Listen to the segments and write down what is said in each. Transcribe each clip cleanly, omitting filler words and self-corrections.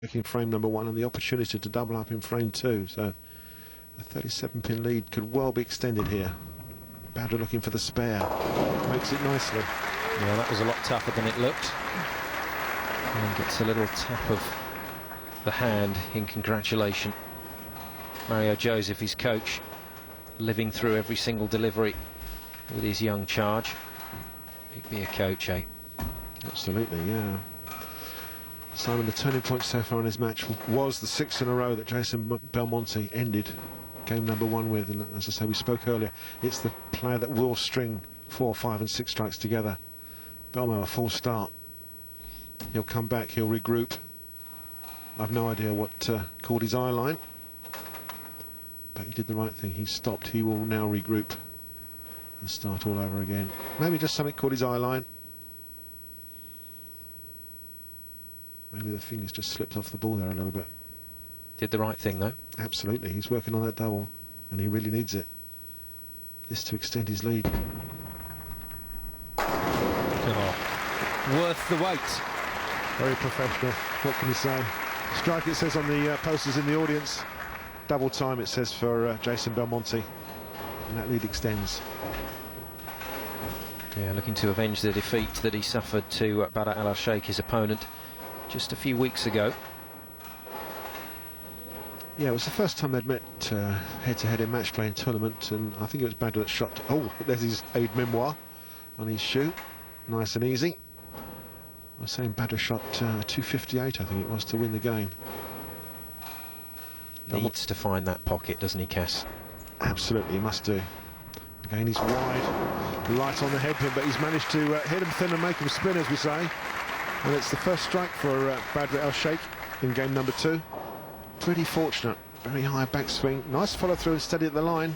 in frame number 1 and the opportunity to double up in frame 2, so a 37-pin lead could well be extended here. Badr looking for the spare, makes it nicely. Yeah, that was a lot tougher than it looked. And gets a little tap of the hand in congratulation. Mario Joseph, his coach, living through every single delivery with his young charge. He'd be a coach, eh? Absolutely, yeah. Simon, the turning point so far in his match was the 6th in a row that Jason Belmonte ended game number 1 with, and as I say, we spoke earlier, it's the player that will string 4, 5 and 6 strikes together. Belmo, a full start. He'll come back, he'll regroup. I've no idea what caught his eye line, but he did the right thing. He stopped. He will now regroup and start all over again. Maybe just something caught his eye line. Maybe the fingers just slipped off the ball there a little bit. Did the right thing, though. Absolutely. He's working on that double, and he really needs it. This to extend his lead. Oh, worth the wait. Very professional. What can you say? Strike, it says on the posters in the audience. Double time, it says, for Jason Belmonte. And that lead extends. Yeah, looking to avenge the defeat that he suffered to Badr Sheikh, his opponent, just a few weeks ago. Yeah, it was the first time they'd met head-to-head in match-playing tournament, and I think it was Badr that shot. Oh, there's his aid memoir on his shoe. Nice and easy. I was saying Badr shot 258, I think it was, to win the game. Needs to find that pocket, doesn't he, Cass? Absolutely, he must do. Again, he's wide, light on the headpin, but he's managed to hit him thin and make him spin, as we say. And it's the first strike for Badr Sheikh in game number 2. Pretty fortunate. Very high backswing. Nice follow through and steady at the line.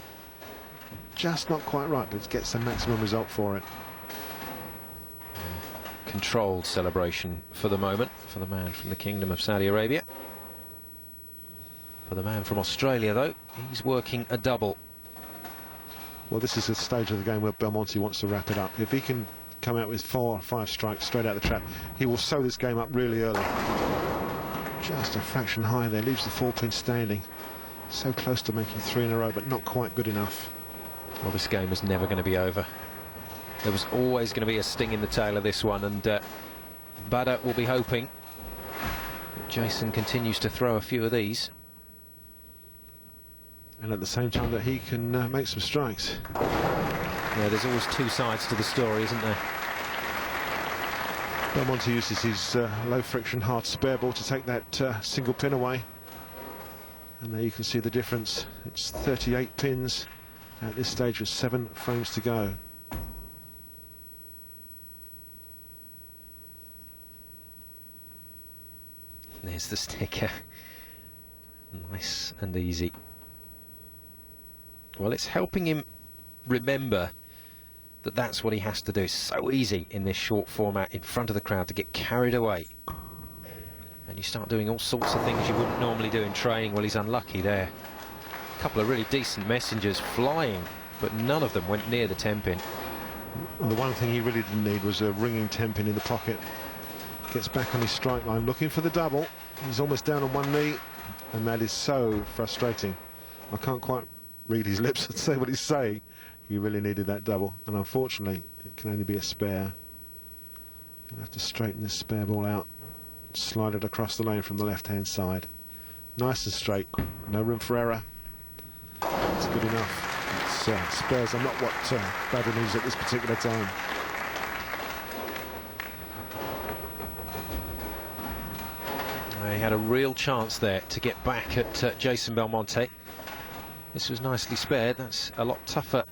Just not quite right, but it gets the maximum result for it. Controlled celebration for the moment for the man from the Kingdom of Saudi Arabia. For the man from Australia, though, he's working a double. Well, this is a stage of the game where Belmonte wants to wrap it up. If he can come out with 4 or 5 strikes straight out of the trap, he will sew this game up really early. Just a fraction high there, leaves the 4-pin standing. So close to making 3 in a row, but not quite good enough. Well, this game was never going to be over. There was always going to be a sting in the tail of this one, and Badr will be hoping that Jason continues to throw a few of these. And at the same time that he can make some strikes. Yeah, there's always 2 sides to the story, isn't there? Belmonte uses his low-friction, hard spare ball to take that single pin away. And there you can see the difference. It's 38 pins at this stage with 7 frames to go. There's the sticker. Nice and easy. Well, it's helping him remember that that's what he has to do. It's so easy in this short format in front of the crowd to get carried away. And you start doing all sorts of things you wouldn't normally do in training. Well, he's unlucky there. A couple of really decent messengers flying, but none of them went near the Tenpin. And the one thing he really didn't need was a ringing Tenpin in the pocket. Gets back on his strike line, looking for the double. He's almost down on one knee, and that is so frustrating. I can't quite read his lips and say what he's saying. He really needed that double, and unfortunately it can only be a spare. You'll have to straighten this spare ball out, slide it across the lane from the left-hand side. Nice and straight, no room for error. It's good enough. It's, spares are not what Badr needs at this particular time. He had a real chance there to get back at Jason Belmonte. This was nicely spared. That's a lot tougher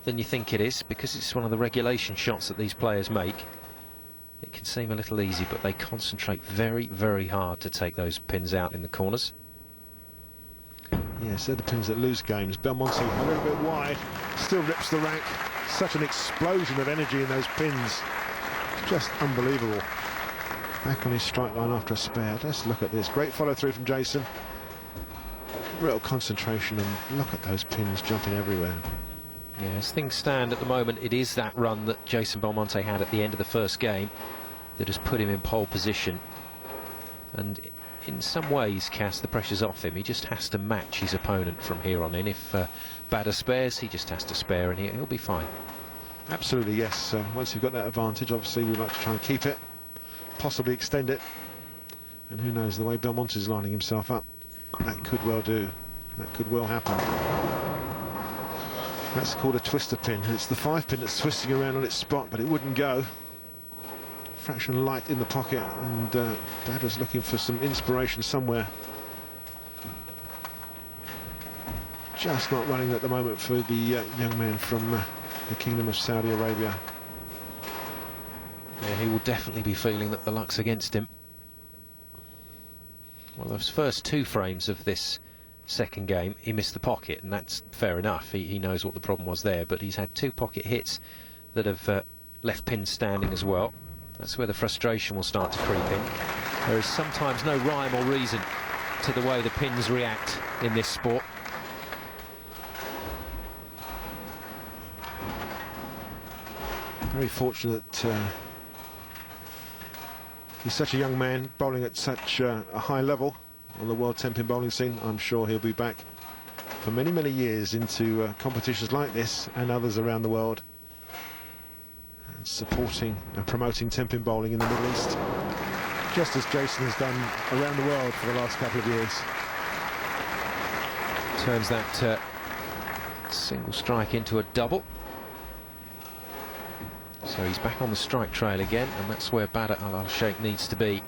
than you think it is, because it's one of the regulation shots that these players make. It can seem a little easy, but they concentrate very, very hard to take those pins out in the corners. Yes, they're the pins that lose games. Belmonte a little bit wide, still rips the rack. Such an explosion of energy in those pins. It's just unbelievable. Back on his strike line after a spare. Let's look at this. Great follow through from Jason. Real concentration, and look at those pins jumping everywhere. Yeah, as things stand at the moment, it is that run that Jason Belmonte had at the end of the first game that has put him in pole position. And in some ways, Cass, the pressure's off him. He just has to match his opponent from here on in. If Badr spares, he just has to spare, and he'll be fine. Absolutely, yes. Once you've got that advantage, obviously we'd like to try and keep it, possibly extend it. And who knows, the way Belmonte is lining himself up, that could well do. That could well happen. That's called a twister pin. It's the 5-pin that's twisting around on its spot, but it wouldn't go. Fraction light in the pocket, and Badr's looking for some inspiration somewhere. Just not running at the moment for the young man from the Kingdom of Saudi Arabia. Yeah, he will definitely be feeling that the luck's against him. Well, those first 2 frames of this second game, he missed the pocket, and that's fair enough. He knows what the problem was there, but he's had 2 pocket hits that have left pins standing as well. That's where the frustration will start to creep in. There is sometimes no rhyme or reason to the way the pins react in this sport. Very fortunate he's such a young man, bowling at such a high level on the world Tenpin bowling scene. I'm sure he'll be back for many, many years into competitions like this and others around the world, and supporting and promoting Tenpin bowling in the Middle East, just as Jason has done around the world for the last couple of years. Turns that single strike into a double. So he's back on the strike trail again, and that's where Badr Al-Sheikh needs to be.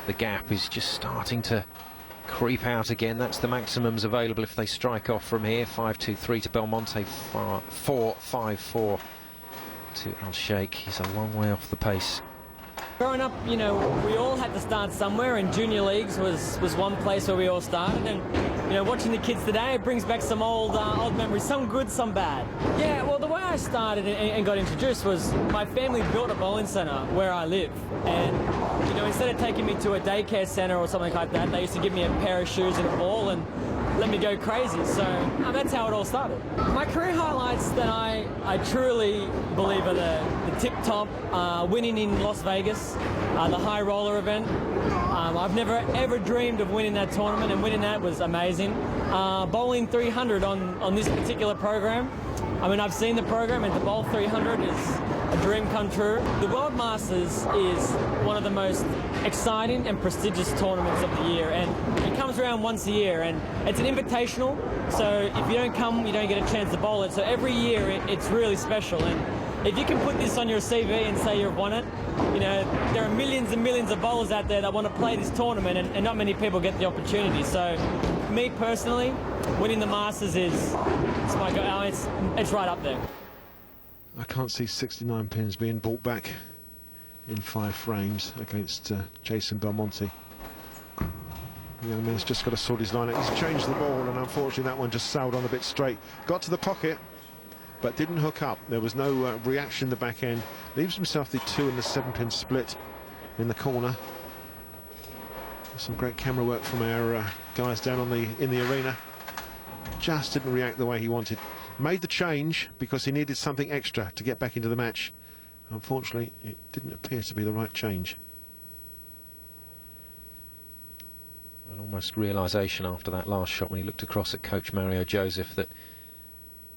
The gap is just starting to creep out again. That's the maximums available if they strike off from here. 5-2-3 to Belmonte, 4-5-4 to Al-Sheikh. He's a long way off the pace. Growing up, you know, we all had to start somewhere, and junior leagues was one place where we all started. And you know, watching the kids today, it brings back some old memories, some good, some bad. Yeah, well, the way I started and got introduced was my family built a bowling centre where I live, and you know, instead of taking me to a daycare centre or something like that, they used to give me a pair of shoes and a ball and let me go crazy. So that's how it all started. My career highlights that I truly believe are the tip-top, winning in Las Vegas, the high roller event. I've never ever dreamed of winning that tournament, and winning that was amazing. Bowling 300 on this particular program. I mean, I've seen the program, and to bowl 300 is a dream come true. The World Masters is one of the most exciting and prestigious tournaments of the year, and it comes around once a year, and it's an invitational, so if you don't come, you don't get a chance to bowl it. So every year it's really special, and if you can put this on your CV and say you've won it, you know, there are millions and millions of bowlers out there that want to play this tournament, and not many people get the opportunity. So me personally, winning the Masters is my goal. It's right up there. I can't see 69 pins being brought back in 5 frames against Jason Belmonte. The young man's just got to sort his line out. He's changed the ball, and unfortunately that one just sailed on a bit straight. Got to the pocket, but didn't hook up. There was no reaction in the back end. Leaves himself the 2 and the 7-pin split in the corner. Some great camera work from our guys down on in the arena. Just didn't react the way he wanted. Made the change because he needed something extra to get back into the match. Unfortunately, it didn't appear to be the right change. An almost realisation after that last shot when he looked across at coach Mario Joseph that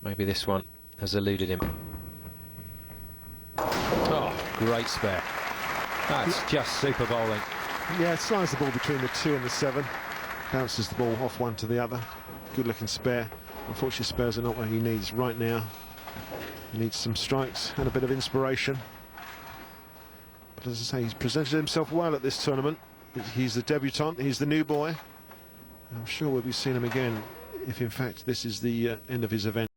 maybe this one has eluded him. Oh, great spare. That's just super bowling. Yeah, it slides the ball between the 2 and the 7. Bounces the ball off one to the other. Good looking spare. Unfortunately, spares are not what he needs right now. He needs some strikes and a bit of inspiration. But as I say, he's presented himself well at this tournament. He's the debutant, he's the new boy. I'm sure we'll be seeing him again if in fact this is the end of his event.